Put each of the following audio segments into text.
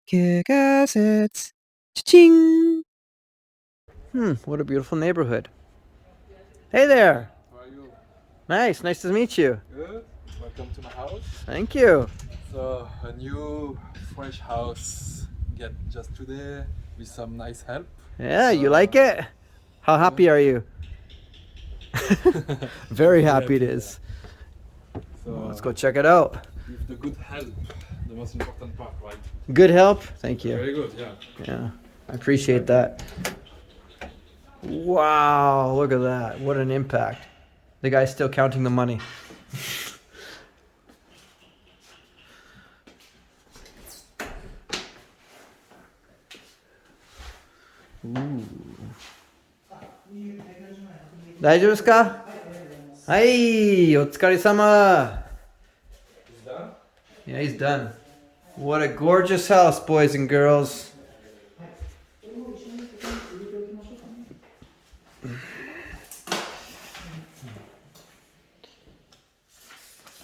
Kick assets. Cha-ching! What a beautiful neighborhood. Hey there. How are you? Nice to meet you. Good. Welcome to my house. Thank you. So a new fresh house get just today with some nice help. Yeah, you So, like it? How happy are you? Very happy it is. So Let's go check it out. with the good help, the most important part, right? Good help? Thank you. Very good, yeah. Yeah, I appreciate that. Wow, look at that. What an impact. The guy's still counting the money. Ooh. 大丈夫ですか？はい、お疲れ様。Is done? Yeah, he's done. What a gorgeous house, boys and girls.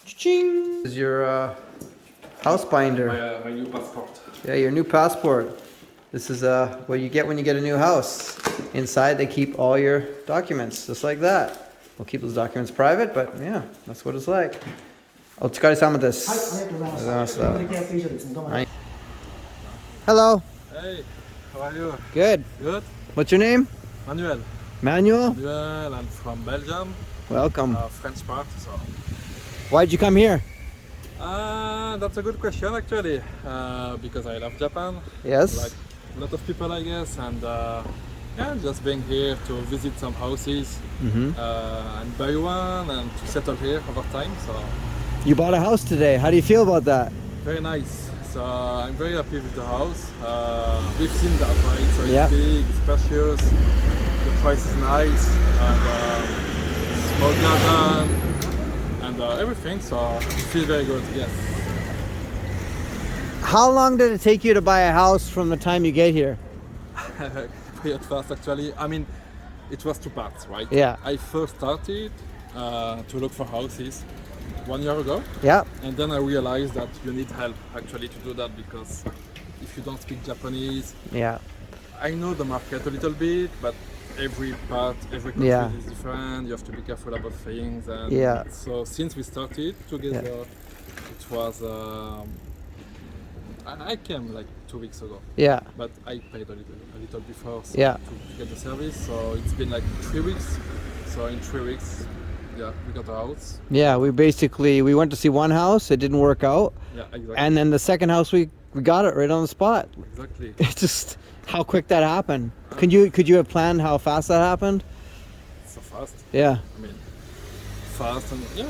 Ching! This is your house binder. My new passport. Yeah, your new passport. This is what you get when you get a new house. Inside, they keep all your documents, just like that. We'll keep those documents private, but yeah, that's what it's like. お疲れ様です。ありがとうございました。はい。Hello. Hey, how are you? Good. Good? What's your name? Manuel. Manuel. Manuel, I'm from Belgium. Welcome. French part, so. Why'd you come here? That's a good question actually. Because I love Japan. Yes. Like a lot of people, I guess, and yeah, just being here to visit some houses and buy one and to settle here over time. So You bought a house today. How do you feel about that? very nice. So I'm very happy with the house. We've seen that, right? So it's Yeah. big, it's spacious, the price is nice, and small garden, and everything. So it feels very good. Yes. How long did it take you to buy a house from the time you get here? Quite fast actually. I mean, it was two parts, right? Yeah. I first started to look for houses 1 year ago, Yeah. and then I realized that you need help actually to do that, because if you don't speak Japanese, Yeah. I know the market a little bit, but every country Yeah. is different. You have to be careful about things, and Yeah. so since we started together, it was I came like 2 weeks ago, Yeah. but I paid a little before, so Yeah. to get the service. So it's been like 3 weeks. So in 3 weeks, yeah, we got a house. Yeah. We went to see one house. It didn't work out. Yeah, exactly. And then the second house we got it right on the spot. Exactly. It's just how quick that happened. Could you have planned how fast that happened? So fast. Yeah. I mean, fast, and yeah,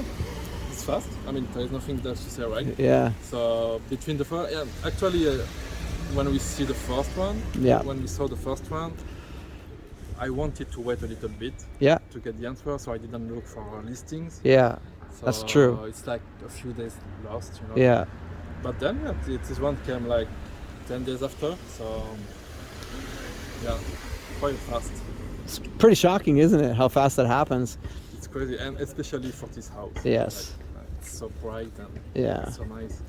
it's fast. I mean, there is nothing else to say, right? Yeah. So between the first, yeah, actually, when we see the first one, Yeah. when we saw the first one, I wanted to wait a little bit Yeah. to get the answer, so I didn't look for listings. Yeah. So That's true. It's like a few days lost, you know. Yeah. But then, yeah, this one came like 10 days after, so yeah, quite fast. It's pretty shocking, isn't it? How fast that happens. It's crazy, and especially for this house. Yes. Like, it's so bright and Yeah. it's so nice.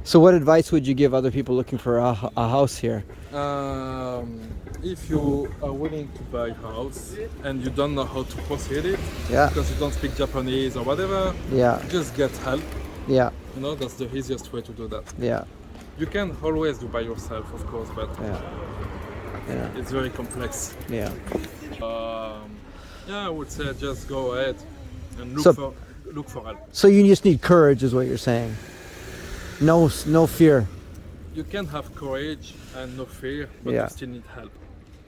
So what advice would you give other people looking for a house here? If you are willing to buy a house and you don't know how to proceed it, Yeah. because you don't speak Japanese or whatever, Yeah. just get help. Yeah. You know, that's the easiest way to do that. Yeah. You can always do by yourself, of course, but Yeah. Yeah. it's very complex. Yeah. Yeah, I would say just go ahead and look So- for help. So you just need courage, is what you're saying. No fear. You can have courage and no fear, but Yeah. you still need help.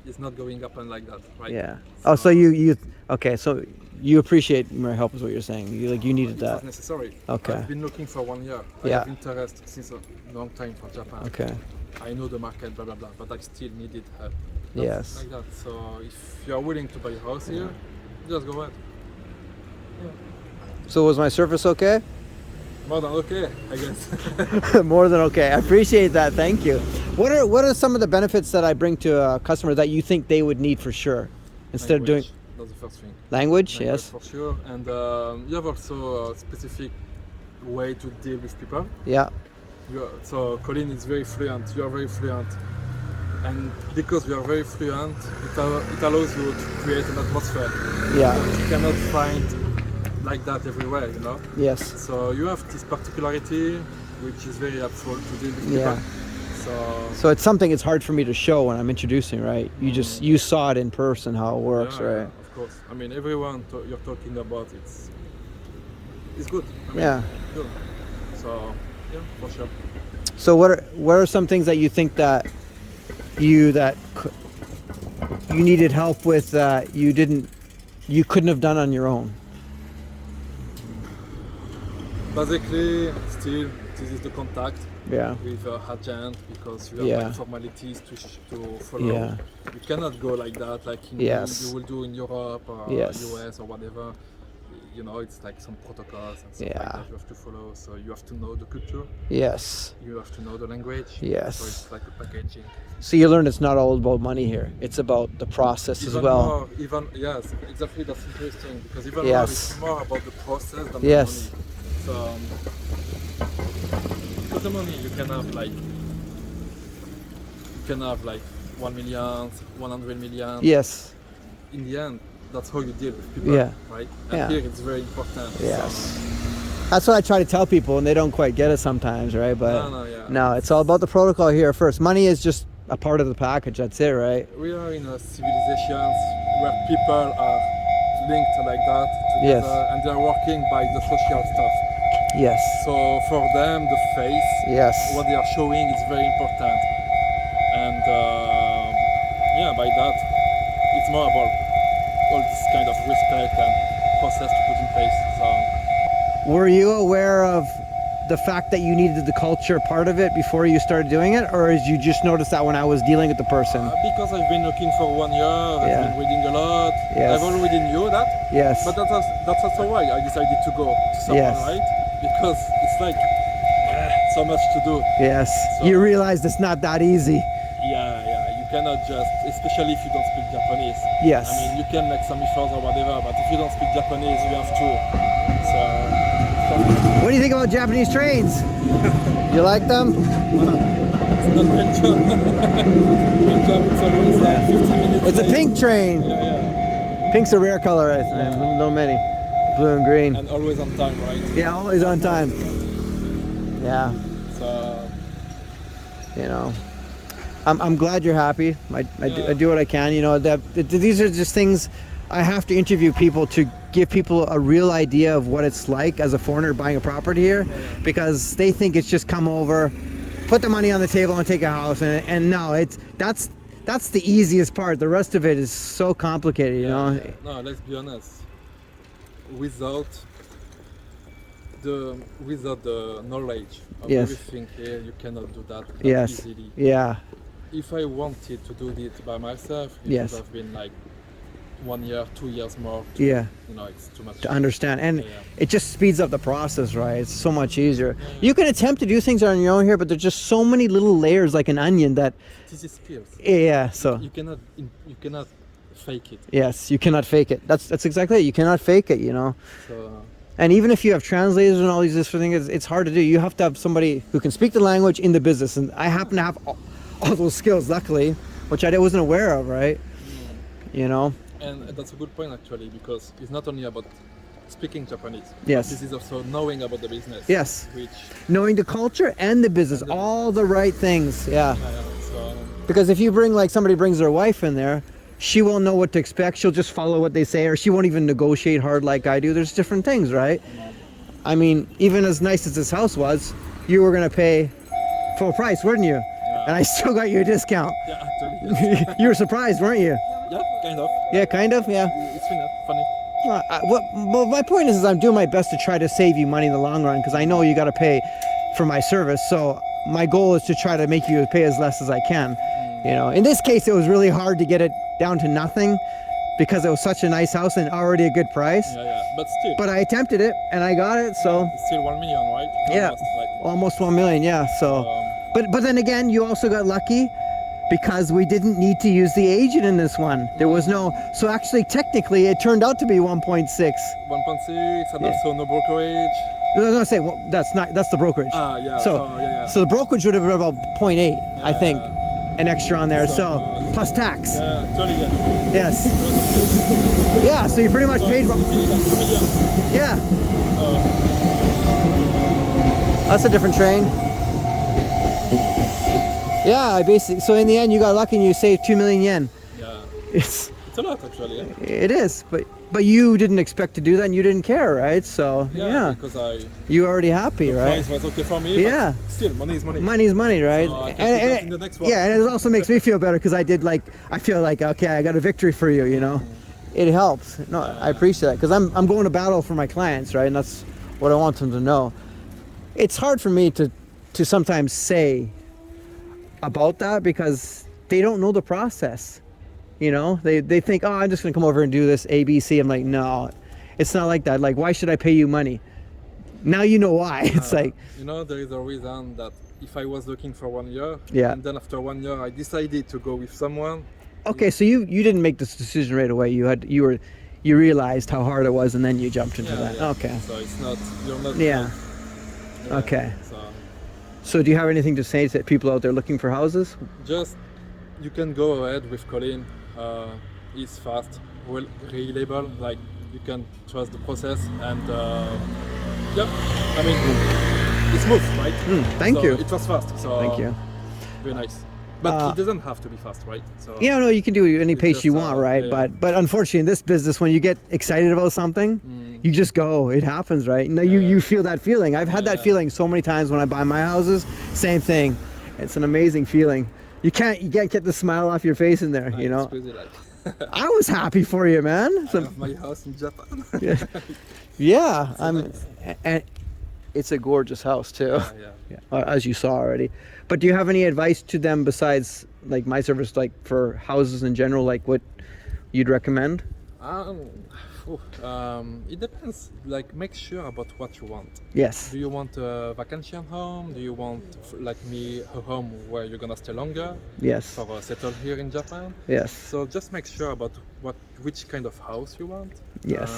It's not going to happen like that, right? Yeah. Oh, so you okay? So you appreciate my help, is what you're saying. You needed It was that. necessary. Okay. I've been looking for 1 year. I Yeah. have interest since a long time for Japan. Okay. I know the market, blah blah blah, but I still needed help. Yes. Like that. So if you are willing to buy a house here, just go ahead. So was my service okay? More than okay, I guess. More than okay. I appreciate that. Thank you. What are some of the benefits that I bring to a customer that you think they would need for sure, instead of doing Language, that's the first thing. language? Language, Yes. for sure. And you have also a specific way to deal with people. Yeah. So Colin is very fluent. You are very fluent, and because we are very fluent, it allows you to create an atmosphere Yeah. that you cannot find like that everywhere. You know. Yes. So you have this particularity, which is very helpful to deal with people. Yeah. So So it's something it's hard for me to show when I'm introducing, right? You saw it in person how it works, yeah, right? of course. I mean, everyone you're talking about, it's good. I mean, Yeah. good. So yeah, for sure. So what are some things that you think that you needed help with that you couldn't have done on your own? Basically, still, this is the contact Yeah. with agent, because you have Yeah. like formalities to follow. Yeah. You cannot go like that, like Yes. you will do in Europe or Yes. US or whatever. You know, it's like some protocols and stuff like Yeah. that you have to follow. So you have to know the culture, Yes. you have to know the language. Yes. So it's like a packaging. So you learned it's not all about money here. It's about the process as well. More, yes, exactly. That's interesting, because even Yes. more, it's more about the process than Yes. the money. So because the money you can have like 1 million, 100 million. Yes. In the end, that's how you deal with people, Yeah. right? And Yeah. here it's very important. Yes. That's what I try to tell people, and they don't quite get it sometimes, right? But Yeah. no, it's all about the protocol here first. Money is just a part of the package. That's it, right? We are in a civilization where people are linked like that together, Yes. and they are working by the social stuff. Yes. So for them, the face, Yes. what they are showing is very important. And by that, it's more about all this kind of respect and process to put in place. So Were you aware of the fact that you needed the culture part of it before you started doing it, or did you just notice that when I was dealing with the person? because I've been looking for 1 year, I've Yeah. been reading a lot. Yes. I've already knew that. Yes. But that's also why I decided to go to someone, Yes. right? Because it's like so much to do. Yes. So- You realized it's not that easy. Yeah. You cannot just, especially if you don't speak Japanese. Yes. I mean, you can make some efforts or whatever, but if you don't speak Japanese, you have to. So, What do you think about Japanese trains? You like them? it's not my job. My job is always like 15 minutes. It's a late. pink train. Yeah. Pink's a rare color, I think. No many. Blue and green. And always on time, right? Yeah, always on time. Yeah, So, you know. I'm glad you're happy. I do what I can. You know, these are just things I have to interview people to give people a real idea of what it's like as a foreigner buying a property here, because they think it's just come over, put the money on the table and take a house, and no, that's the easiest part. The rest of it is so complicated, you know. No, let's be honest. Without the knowledge of Yes. everything here, you cannot do that Yes. easily. Yeah. If I wanted to do it by myself, it Yes. would have been like 1 year, 2 years more. Yeah. You know, it's too much. To understand, and Yeah. it just speeds up the process, right? It's so much easier. You can attempt to do things on your own here, but there's just so many little layers like an onion that This is skills. yeah, so You cannot fake it. yes, you cannot fake it. That's exactly it. You cannot fake it, you know. So And even if you have translators and all these different things, it's hard to do. You have to have somebody who can speak the language in the business, and I happen to have all those skills, luckily, which I wasn't aware of, right? You know. and that's a good point actually, because it's not only about speaking Japanese. Yes. This is also knowing about the business. Yes. Which Knowing the culture and the business, all the right things. Yeah. so Because if you bring, like, somebody brings their wife in there, she won't know what to expect. She'll just follow what they say, or she won't even negotiate hard like I do. There's different things, right? I mean, even as nice as this house was, you were going to pay full price, weren't you? Yeah. And I still got you a discount. yeah, actually, yes. You were surprised, weren't you? Yeah, kind of. Yeah, kind of, yeah. It's funny. Well, my point is I'm doing my best to try to save you money in the long run, because I know you got to pay for my service. So my goal is to try to make you pay as less as I can. You know, in this case, it was really hard to get it down to nothing, because it was such a nice house and already a good price. Yeah, but still. But I attempted it and I got it, so It's still 1 million, right? yeah, Almost, almost 1 million, yeah. So, but then again, you also got lucky, because we didn't need to use the agent in this one. There was no, so actually technically it turned out to be 1.6. 1.6 and also no brokerage. No, no, say well, that's the brokerage. Ah, yeah. So, yeah. so the brokerage would have been about 0.8, I think, Yeah. an extra on there. So, So, plus tax. Yeah, actually, yeah. Yes. Yeah. So you pretty much paid. Yeah. That's a different train. Yeah, I basically. So in the end, you got lucky and you saved 2 million yen. Yeah. It's It's a lot, actually. Yeah. it is, but you didn't expect to do that and you didn't care, right? So yeah, Because you already happy, the right? price was okay for me. Yeah. But still, money is money. Money's money, right? So I can put that in the next one. yeah, and it also makes me feel better because I feel like okay, I got a victory for you, you know. It helps. No, I appreciate that because I'm going to battle for my clients, right? And that's what I want them to know. It's hard for me to sometimes say about that because they don't know the process. You know, they think, oh, I'm just gonna come over and do this A, B, C. I'm like, no, it's not like that. Like, why should I pay you money? Now you know why. It's like, You know, there is a reason that if I was looking for 1 year, Yeah. and then after 1 year I decided to go with someone. okay, so you didn't make this decision right away. You realized how hard it was, and then you jumped into that. Okay. So it's not, you're not. Yeah. Okay. So So do you have anything to say to people out there looking for houses? just, you can go ahead with Colin. He's fast, reliable, like you can trust the process, and yeah, I mean, it's smooth, right? Thank So you. It was fast, so Thank you. very nice. But it doesn't have to be fast, right? So Yeah, no, you can do any pace just, you want, right? yeah. But unfortunately, in this business, when you get excited about something, you just go. It happens, right? No, you feel that feeling. I've had that Yeah. feeling so many times when I buy my houses. Same thing. It's an amazing feeling. You can't get the smile off your face in there, you know. It's crazy, like I was happy for you, man. I So, have my house in Japan. yeah, and it's a gorgeous house too. Yeah. As you saw already. But do you have any advice to them besides like my service, like for houses in general, like what you'd recommend? It depends. Like, make sure about what you want. Yes. Do you want a vacation home? Do you want, like me, a home where you're gonna stay longer Yes. for settle here in Japan? Yes. So just make sure about which kind of house you want. Yes.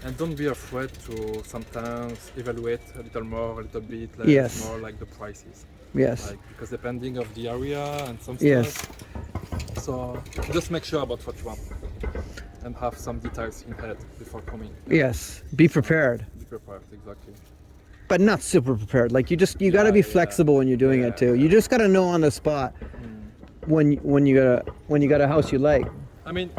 And don't be afraid to sometimes evaluate a little more, a little bit less, Yes. more like the prices. Yes. Like, because depending of the area and some Yes. stuff. So just make sure about what you want and have some details in head before coming. Yes. Be prepared, Be prepared, exactly. but not super prepared. Like you got to be Yeah. flexible when you're doing it too. You just got to know on the spot when you got a house you like. I mean,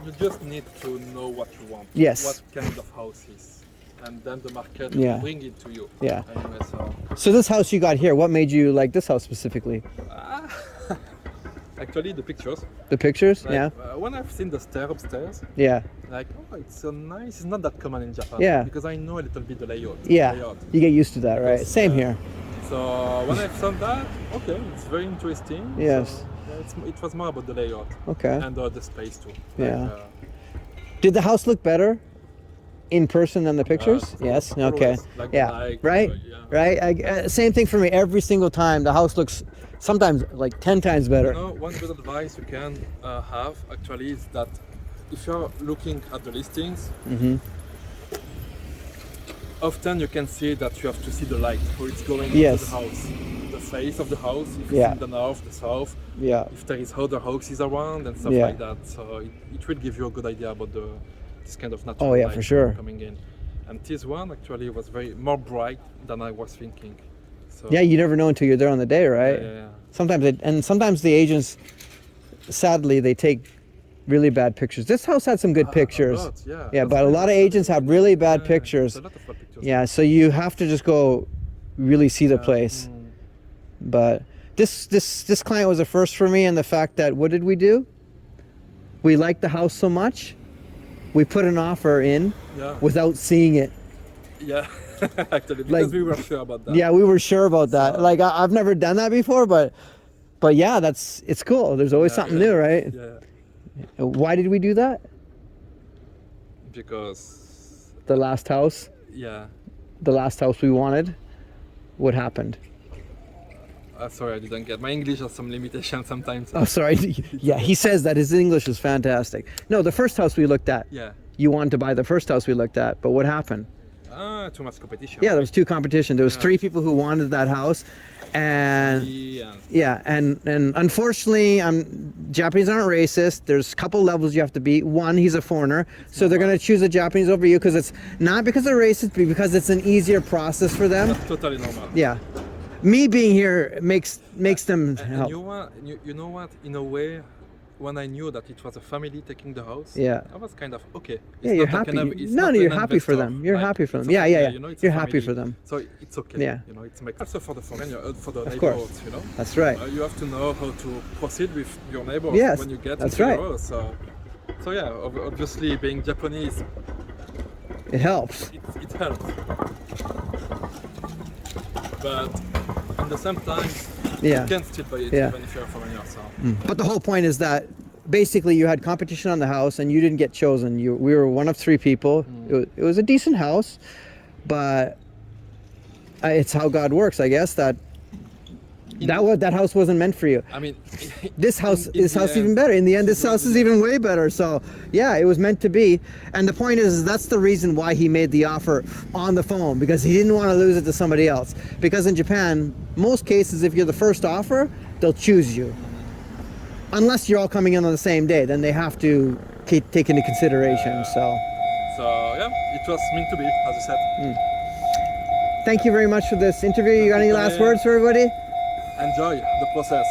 you just need to know what you want. Yes. What kind of house is. And then the market Yeah. will bring it to you. Yeah. Anyway, so So this house you got here, what made you like this house specifically? actually the pictures. The pictures? Like, Yeah. When I've seen the stair upstairs, Yeah. like, oh, it's so nice. It's not that common in Japan. Yeah. Because I know a little bit the layout. Yeah. Layout. You get used to that, right? Yes, Same yeah. here. So when I saw that, okay, it's very interesting. Yes. So, yeah, it was more about the layout Okay. and the space too. Yeah. Did the house look better in person than the pictures? Yes. always, Okay. like, Yeah. like, Right. yeah. Right. Same thing for me. Every single time, the house looks sometimes like 10 times better. You know, one good advice you can have actually is that if you're looking at the listings, often you can see that you have to see the light where it's going Yes. into the house, the face of the house, if Yeah. it's in the north, the south, Yeah. if there is other houses around and stuff Yeah. like that. So it will give you a good idea about this kind of natural Oh, yeah, light for sure. coming in. And this one actually was very more bright than I was thinking. So Yeah. You never know until you're there on the day, right? yeah. Sometimes the agents, sadly, they take really bad pictures. This house had some good pictures. A lot, yeah. Yeah, That's but a very lot of nice. agents have really bad pictures. It's a lot of bad pictures. Yeah, so you have to just go really see the place. But this client was a first for me, and the fact that what did we do? We liked the house so much, we put an offer in Yeah. without seeing it. Yeah. Actually, because Like- we were sure about that. Yeah, we were sure about that. So- Like I've never done that before, but yeah, it's cool. There's always Yeah, something yeah. new, right? Yeah. Why did we do that? Because The last house we wanted, what happened? sorry, I didn't get. My English has some limitations sometimes. Oh, sorry. Yeah, he says that his English is fantastic. No, the first house we looked at, Yeah. you wanted to buy the first house we looked at, but what happened? too much competition. Yeah, there was two competition. There was three people who wanted that house, and Yeah. and unfortunately, Japanese aren't racist. There's a couple levels you have to be. One, he's a foreigner, so they're gonna choose a Japanese over you because it's not because they're racist, but because it's an easier process for them. That's totally normal. Yeah, me being here makes them And help. you know what? In a way, when I knew that it was a family taking the house, Yeah. I was kind of okay. It's Yeah, you're not a happy. kind of- it's No, not no, an you're happy for investor. them. You're Like, happy for it's them. a Yeah, family, yeah. You know, it's You're a happy family. for them. So it's okay. Yeah. You know, it's makes also for the family, for the Of neighbors. course. You know, That's right. you have to know how to proceed with your neighbors Yes, when you get that's into right. your house. So yeah, obviously being Japanese, It helps. it helps. But at the same time, Yeah. you can still buy it Yeah. even if you're a foreigner. So. But the whole point is that basically you had competition on the house and you didn't get chosen. We were one of three people. It was a decent house, but it's how God works, I guess. That house wasn't meant for you. I mean, This house in is the house end- even better. In the end, this house is even way better. So yeah, it was meant to be. And the point is that's the reason why he made the offer on the phone, because he didn't want to lose it to somebody else. Because in Japan, most cases, if you're the first offer, they'll choose you. Unless you're all coming in on the same day, then they have to take into consideration. So So yeah, it was meant to be, as I said. thank you very much for this interview. You got any last words for everybody? Enjoy the process.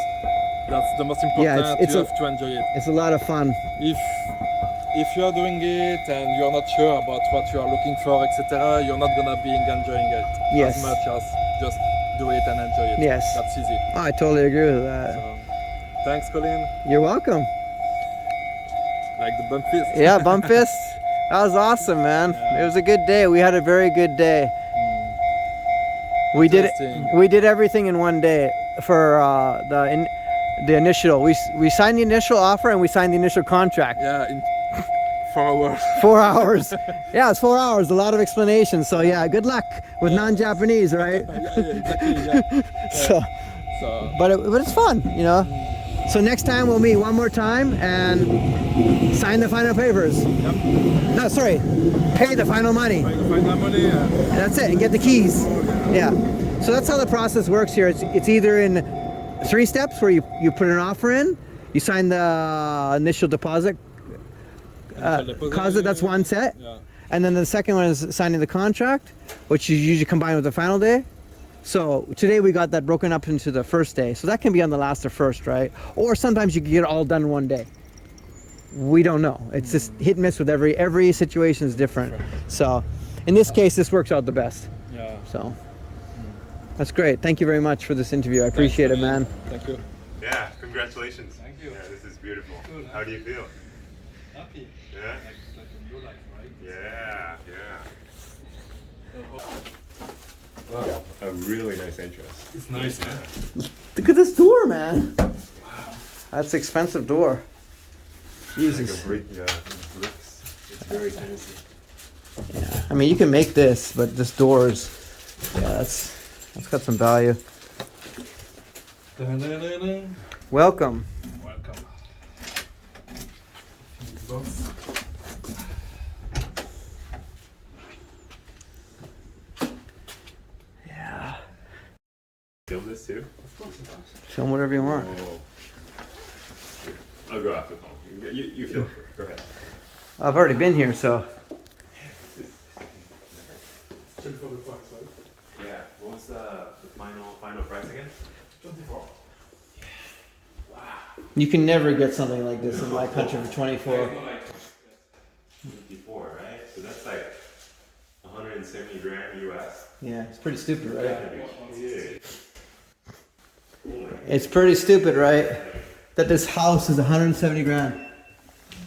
That's the most important. Yeah, it's you a- have to enjoy it. It's a lot of fun. If you are doing it and you are not sure about what you are looking for, etc., you're not gonna be enjoying it Yes. as much as just do it and enjoy it. Yes. That's easy. Oh, I totally agree with that. So, thanks, Colin. You're welcome. Like the bump fist. Yeah, bump fist. That was awesome, man. It was a good day. We had a very good day. We Interesting. did everything in one day for the initial. We signed the initial offer and we signed the initial contract. Yeah, in 4 hours. 4 hours. Yeah, it's 4 hours. A lot of explanations. So yeah, good luck with non-Japanese, right? Yeah, exactly. Yeah. So, So but it's fun, you know. So next time we'll meet one more time and sign the final papers. yep. No, sorry, pay the final money. Find my money. And that's it, and get the keys. Yeah. So that's how the process works here. It's either in 3 steps where you put an offer in, you sign the initial deposit, that's one set. Yeah. And then the second one is signing the contract, which you usually combine with the final day. So today we got that broken up into the first day. So that can be on the last or first, right? Or sometimes you can get it all done in one day. We don't know. It's just hit and miss with every situation is different. So in this case, this works out the best. Yeah. So that's great. Thank you very much for this interview. I appreciate it, man. Thank you. Yeah, congratulations. Thank you. Yeah, this is beautiful. Cool. How do you feel? Happy. Yeah? Like a new life, right? Yeah, yeah. Wow, a really nice entrance. It's nice, man. Look at this door, man. That's an expensive door. Jesus. Like a brick, yeah, bricks. It's very fancy. Yeah. I mean, you can make this, but this door is, yeah, that's got some value. Dun-dun-dun-dun. Welcome. Welcome. Box. Yeah. Film this too? Film whatever you want. Oh. I'll go after the phone. You feel it first. Go ahead. I've already been here, so. Check for the box, right? Yeah, what was the final price again? 24. You can never get something like this in my country for 24. 54, right? So that's like 170 grand US. Yeah, it's pretty stupid, right? Yeah. It's pretty stupid, right? That this house is 170 grand.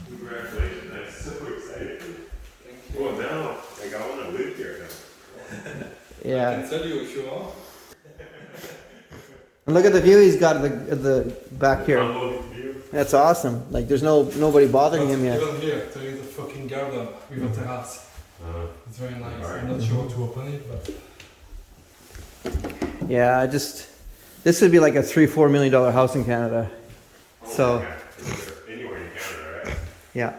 Congratulations, that's so exciting. Well, now, like, I want to live here now. Yeah. tell you if you want. And look at the view he's got at the back here. Humble view. That's awesome. Like there's nobody bothering him yet. Even here, there is a fucking garden with a terrace. It's very nice. I'm not sure how to open it, but Yeah, this would be like a $3-4 million house in Canada. So Yeah. Anywhere in Canada, right? yeah,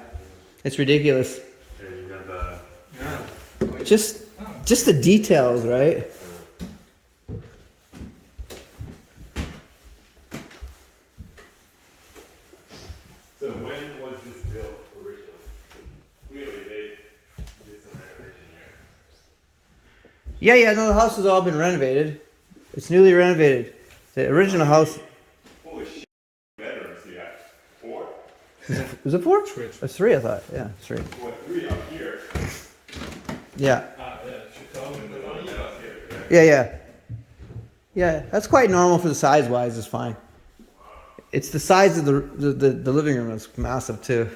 it's ridiculous. And you got the yeah. Just just the details, right? So when was this built originally? Clearly they did some renovation here. Yeah. No, the house has all been renovated. It's newly renovated. The original house. Holy shit, bedrooms you got? 4? Was it 4? Three. It's 3, I thought. Yeah, 3. What, 3 up here? Yeah. Yeah, should come. And the one down here, right? Yeah. Yeah, that's quite normal for the size wise. It's fine. It's the size of the living room that's massive too.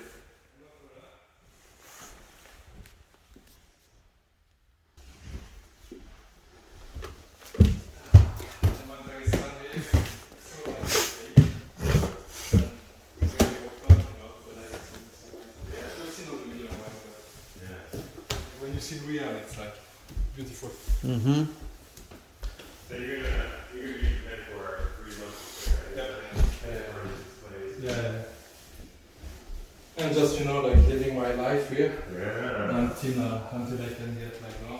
When you see real, it's like beautiful. Mm-hmm. So you're gonna be in for 3 months, right? Yeah. And just like living my life here Yeah. until I can get like now.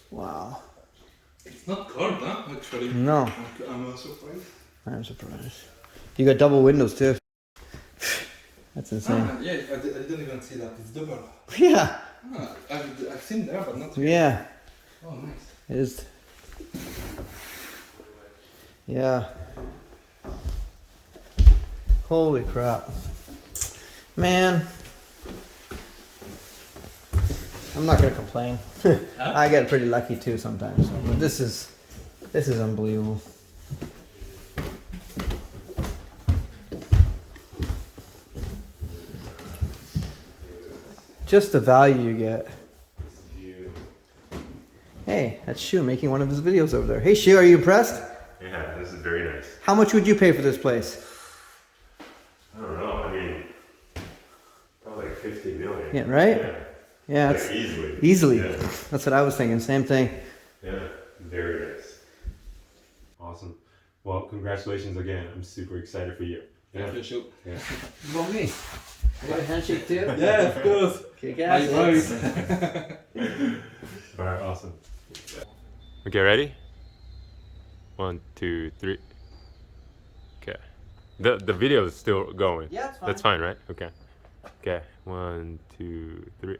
Wow. It's not cold, huh? Actually. No, I'm surprised. I'm surprised. You got double windows too. That's insane. Yeah, I didn't even see that. It's double. Yeah. I've seen there, but not here. Yeah. Oh, nice. It is. Yeah. Holy crap. Man. I'm not gonna complain. I get pretty lucky too sometimes. But this is unbelievable. Just the value you get. Hey, that's Shu making one of his videos over there. Hey Shu, are you impressed? Yeah, this is very nice. How much would you pay for this place? I don't know, I mean, probably like 50 million. Yeah, right? Yeah, Yeah, like it's easily. easily. Yeah. That's what I was thinking. Same thing. Yeah, very nice. Awesome. Well, congratulations again. I'm super excited for you. Yeah. Thank you. Yeah. You want me? You got a handshake too? Yeah, of course. Kick My ass. voice. All right, awesome. Okay, ready? 1, 2, 3. Okay. The video is still going. Yeah, it's fine. That's fine, right? Okay. Okay. 1, 2, 3.